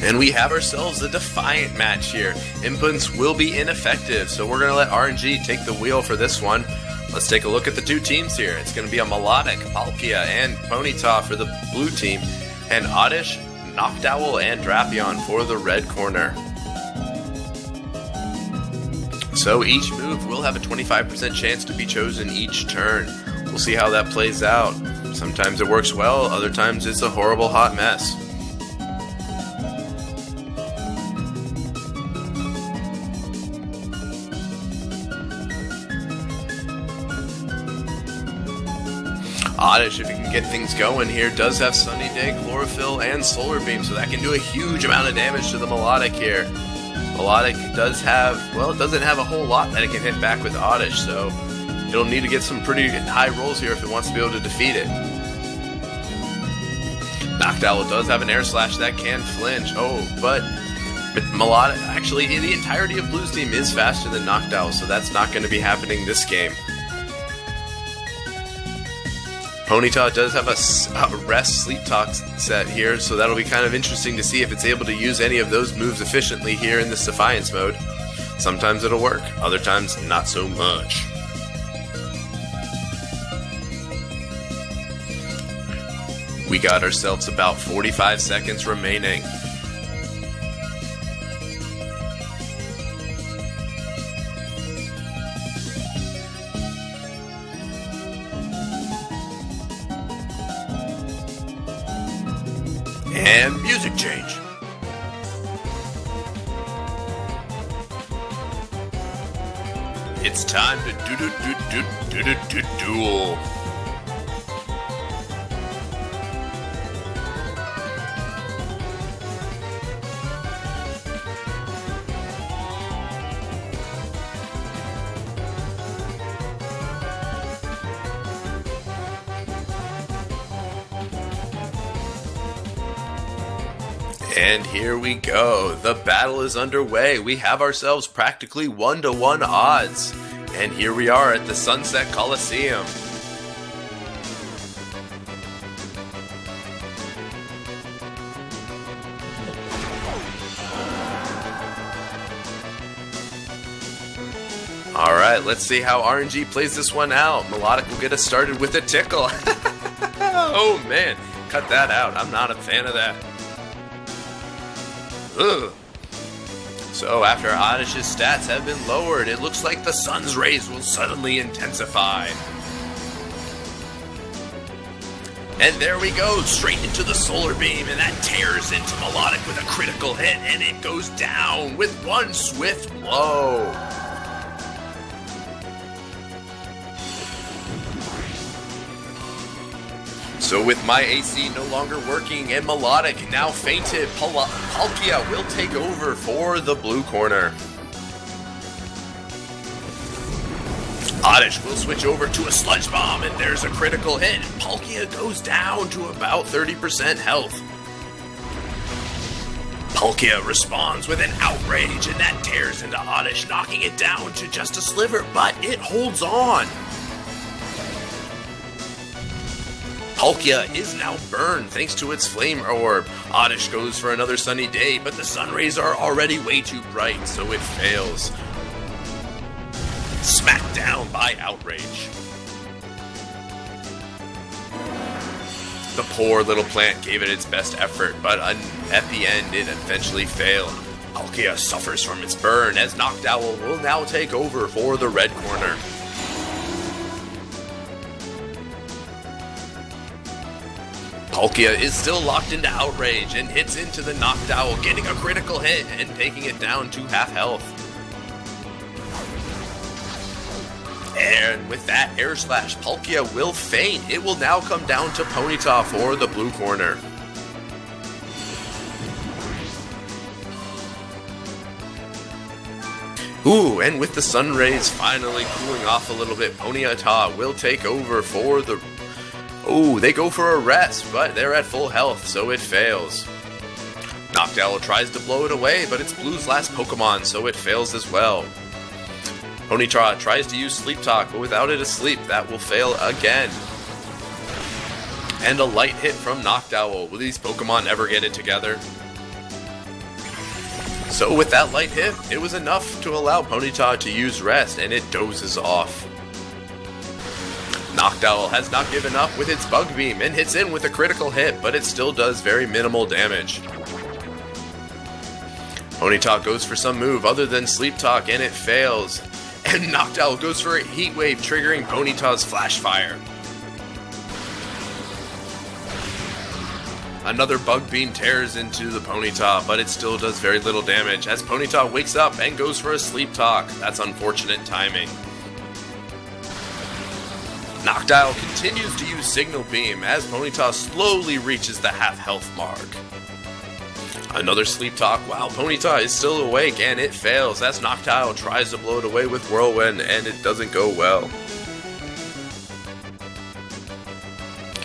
And we have ourselves a Defiant match here. Inputs will be ineffective, so we're going to let RNG take the wheel for this one. Let's take a look at the two teams here. It's going to be a Milotic, Palkia, and Ponyta for the blue team, and Oddish, Noctowl, and Drapion for the red corner. So each move will have a 25% chance to be chosen each turn. We'll see how that plays out. Sometimes it works well, other times it's a horrible hot mess. Oddish, if he can get things going here, does have Sunny Day, Chlorophyll, and Solar Beam, so that can do a huge amount of damage to the Milotic here. Milotic does have, well, it doesn't have a whole lot that it can hit back with Oddish, so it'll need to get some pretty high rolls here if it wants to be able to defeat it. Noctowl does have an Air Slash that can flinch. Oh, but Milotic, actually, the entirety of Blue's team is faster than Noctowl, so that's not going to be happening this game. Ponyta does have a rest sleep talk set here, so that'll be kind of interesting to see if it's able to use any of those moves efficiently here in this Defiance mode. Sometimes it'll work, other times not so much. We got ourselves about 45 seconds remaining. And music change. It's time to duel. And here we go. The battle is underway. We have ourselves practically 1-to-1 odds. And here we are at the Sunset Coliseum. Alright, let's see how RNG plays this one out. Milotic will get us started with a tickle. Oh man, cut that out. I'm not a fan of that. Ugh. So after Oddish's stats have been lowered, it looks like the sun's rays will suddenly intensify. And there we go, straight into the solar beam, and that tears into Milotic with a critical hit, and it goes down with one swift blow. So with my AC no longer working and Milotic now fainted, Palkia will take over for the blue corner. Oddish will switch over to a Sludge Bomb, and there's a critical hit. Palkia goes down to about 30% health. Palkia responds with an Outrage, and that tears into Oddish, knocking it down to just a sliver, but it holds on. Palkia is now burned thanks to its Flame Orb. Oddish goes for another sunny day, but the sun rays are already way too bright, so it fails. Smacked down by Outrage. The poor little plant gave it its best effort, but at the end it eventually failed. Palkia suffers from its burn as Noctowl will now take over for the red corner. Palkia is still locked into Outrage and hits into the Noctowl, getting a critical hit and taking it down to half health. And with that Air Slash, Palkia will faint. It will now come down to Ponyta for the blue corner. Ooh, and with the sun rays finally cooling off a little bit, Ponyta will take over for the... Oh, they go for a rest, but they're at full health, so it fails. Noctowl tries to blow it away, but it's Blue's last Pokemon, so it fails as well. Ponyta tries to use Sleep Talk, but without it asleep, that will fail again. And a light hit from Noctowl. Will these Pokemon ever get it together? So with that light hit, it was enough to allow Ponyta to use rest, and it dozes off. Noctowl has not given up with its Bug Beam and hits in with a critical hit, but it still does very minimal damage. Ponyta goes for some move other than Sleep Talk, and it fails. And Noctowl goes for a Heat Wave, triggering Ponyta's Flash Fire. Another Bug Beam tears into the Ponyta, but it still does very little damage as Ponyta wakes up and goes for a Sleep Talk. That's unfortunate timing. Noctowl continues to use Signal Beam as Ponyta slowly reaches the half health mark. Another Sleep Talk while Ponyta is still awake, and it fails as Noctowl tries to blow it away with Whirlwind, and it doesn't go well.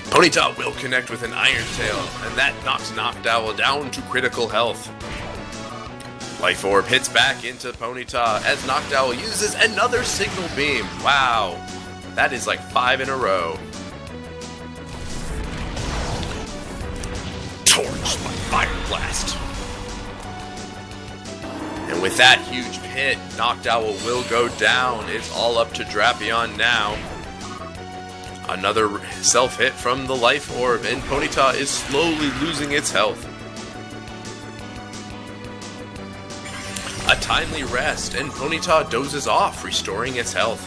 Ponyta will connect with an Iron Tail, and that knocks Noctowl down to critical health. Life Orb hits back into Ponyta as Noctowl uses another Signal Beam. Wow, that is like 5 in a row. Torch by Fire Blast. And with that huge hit, Noctowl will go down. It's all up to Drapion now. Another self-hit from the Life Orb, and Ponyta is slowly losing its health. A timely rest, and Ponyta dozes off, restoring its health.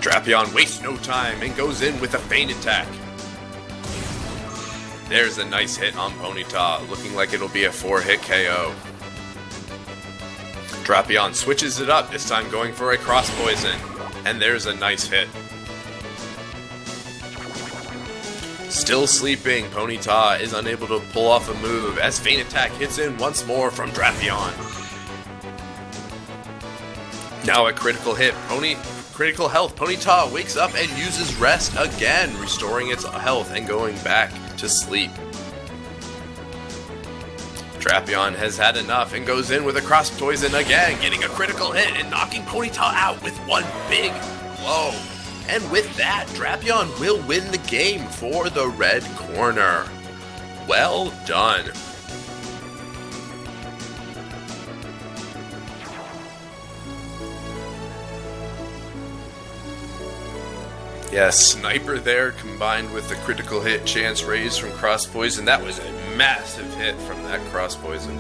Drapion wastes no time and goes in with a Feint Attack. There's a nice hit on Ponyta, looking like it'll be a 4-hit KO. Drapion switches it up, this time going for a Cross Poison. And there's a nice hit. Still sleeping, Ponyta is unable to pull off a move as Feint Attack hits in once more from Drapion. Now a critical hit, critical health. Ponyta wakes up and uses rest again, restoring its health and going back to sleep. Drapion has had enough and goes in with a Cross Poison again, getting a critical hit and knocking Ponyta out with one big blow. And with that, Drapion will win the game for the red corner. Well done. Yes, Sniper there combined with the critical hit chance raised from Cross Poison. That was a massive hit from that Cross Poison.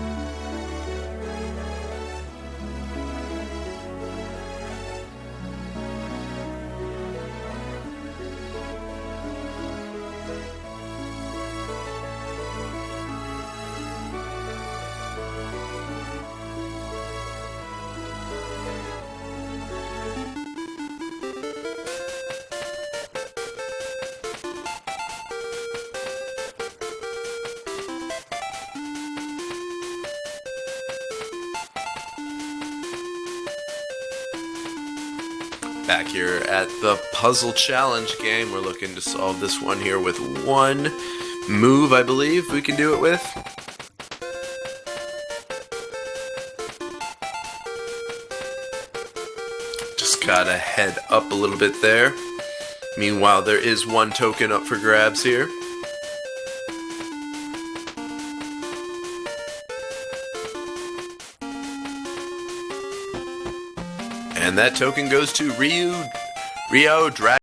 Back here at the Puzzle Challenge game, we're looking to solve this one here with one move, I believe we can do it with. Just gotta head up a little bit there. Meanwhile, there is one token up for grabs here. And that token goes to Rio Dragon.